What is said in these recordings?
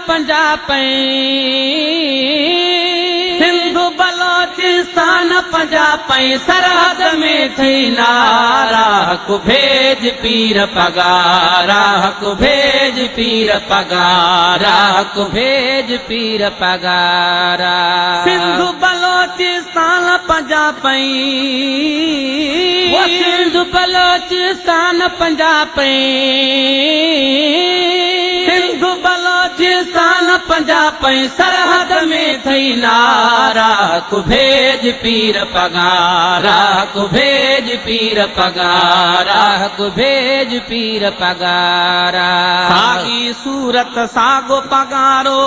पंजाबी सिंधु बलोचिस्तान पंजाबी सरहद में थी नारा को भेज पीर पगारा को भेज पीर पगारा को भेज पीर पगारा सिंधु बलोचिस्तान पंजाबी सिंधु बलोचिस्तान पंजाबी सिंधु बलोचिस्तान पंजाबी सरहद में थी नारा को भेज पीर पगारा को भेज पीर पगारा को भेज पीर पगारा सागी सूरत सागो पगारो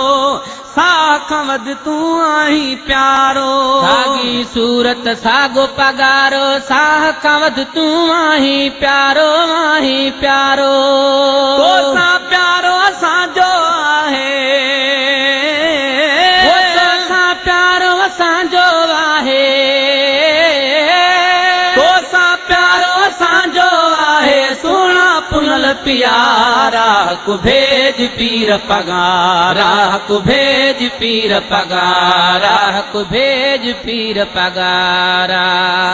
साखवद तू आही प्यारो सागी सूरत सागो पगारो साखवद तू आही प्यारो तो सा प्यारो असांजो आहे तो सा प्यारो असांजो आहे तो सा प्यारो असांजो आहे सोना पुनल प्यारा को भेज पीर पगारा को भेज पीर पगारा को भेज पीर पगारा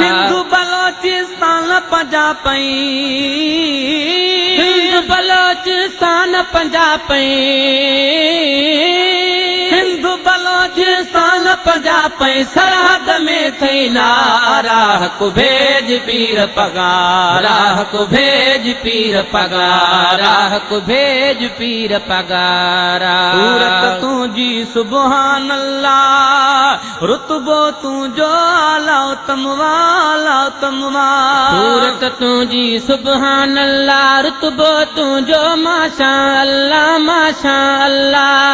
सिंधु बलोचिस्तान पंजाबी सिंधु बलोचिस्तान पंजाबी सिंधु बलोचिस्तान पंजाबी सरहद में थी नारा को भेज पीर पगारा को भेज पीर पगारा को भेज पीर पगारा सूरत तुझी सुबहान अल्लाह रुतबो तुझो आला उत्तम वाला सूरत तुझी सुबहान अल्लाह रुतबो तुझो माशा अल्लाह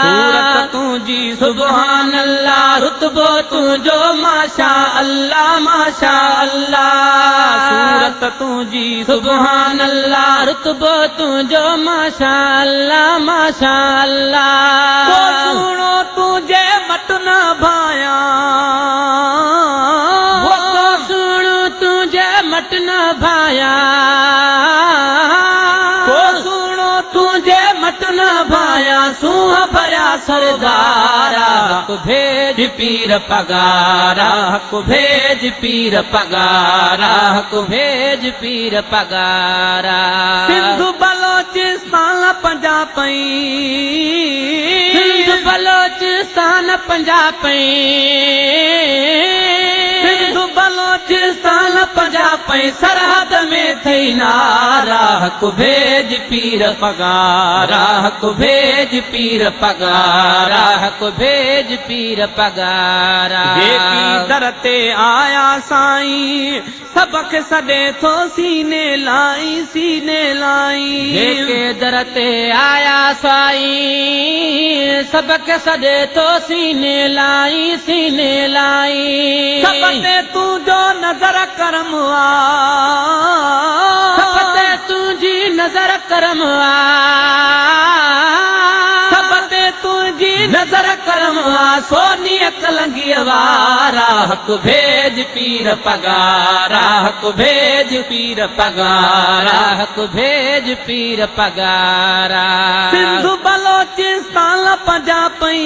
सूरत तुझी सुबहान अल्लाह रुतबो तुझो माशा अल्लाह सूरत तुझी सुबहान अल्लाह रुतबो तुझो माशा अल्लाह तो सुनो तुझे मट न भाया वो तो सुनो तुझे मट न भाया तो सुनो तुझे मट न भाया सूह भया सरदारा को भेज पीर पगारा को भेज पीर पगारा को भेज पीर पगारा सिंधु बलोचिस्तान पंजाबी सिंधु बलोचिस्तान पंजाबी सिंधु बलोचिस्तान पंजाबी सरहद में थी नारा को भेज पीर पगारा को भेज पीर पगारा को भेज पीर पगारा दरते आया साईं सबक सदे थो सीने लाई के दरते आया साईं सबक सदे थो सीने लाई सबते तू जो नजर करम आ सबते तुझी नजर करम आ सबते तुझी नजर करम आ सोनी कलंगी वारा को भेज पीर पगारा को भेज पीर पगारा को भेज पीर पगारा सिंधु बलोचिस्तान पंजाबी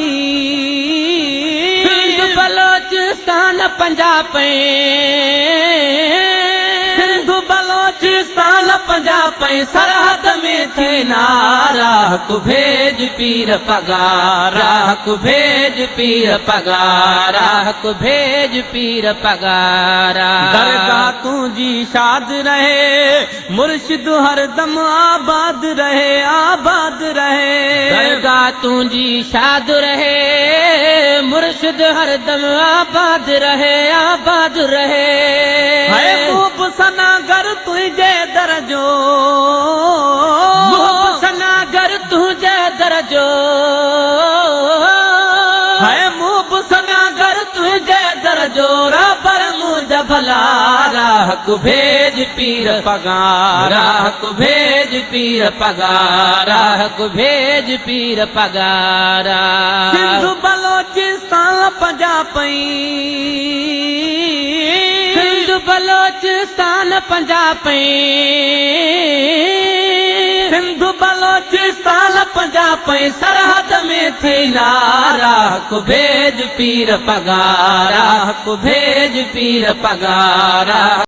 सिंधु बलोचिस्तान पंजाबी सिंधु बलोचिस्तान पंजाबी सरहद में थी नारा को भेज पीर पगारा को भेज पीर पगारा को भेज पीर पगारा दरगाह तुझी शाद रहे मुर्शिद हरदम आबाद रहे दरगाह तुझी शाद रहे मुर्शिद हरदम आबाद रहे है खूब सनागर तुझे दरजो सनागर तुझे दरजो है मूब सनागर तुझे दरजो पर मुझ भला को भेज पीर पगारा को भेज पीर पगारा को भेज पीर पगारा सिंधु बलोचिस्तान पंजाबी सिंधु बलोचिस्तान पंजाबी सिंधु बलोचिस्तान पंजाबी सरहद में थी नारा को भेज पीर पगारा को भेज पीर पगारा।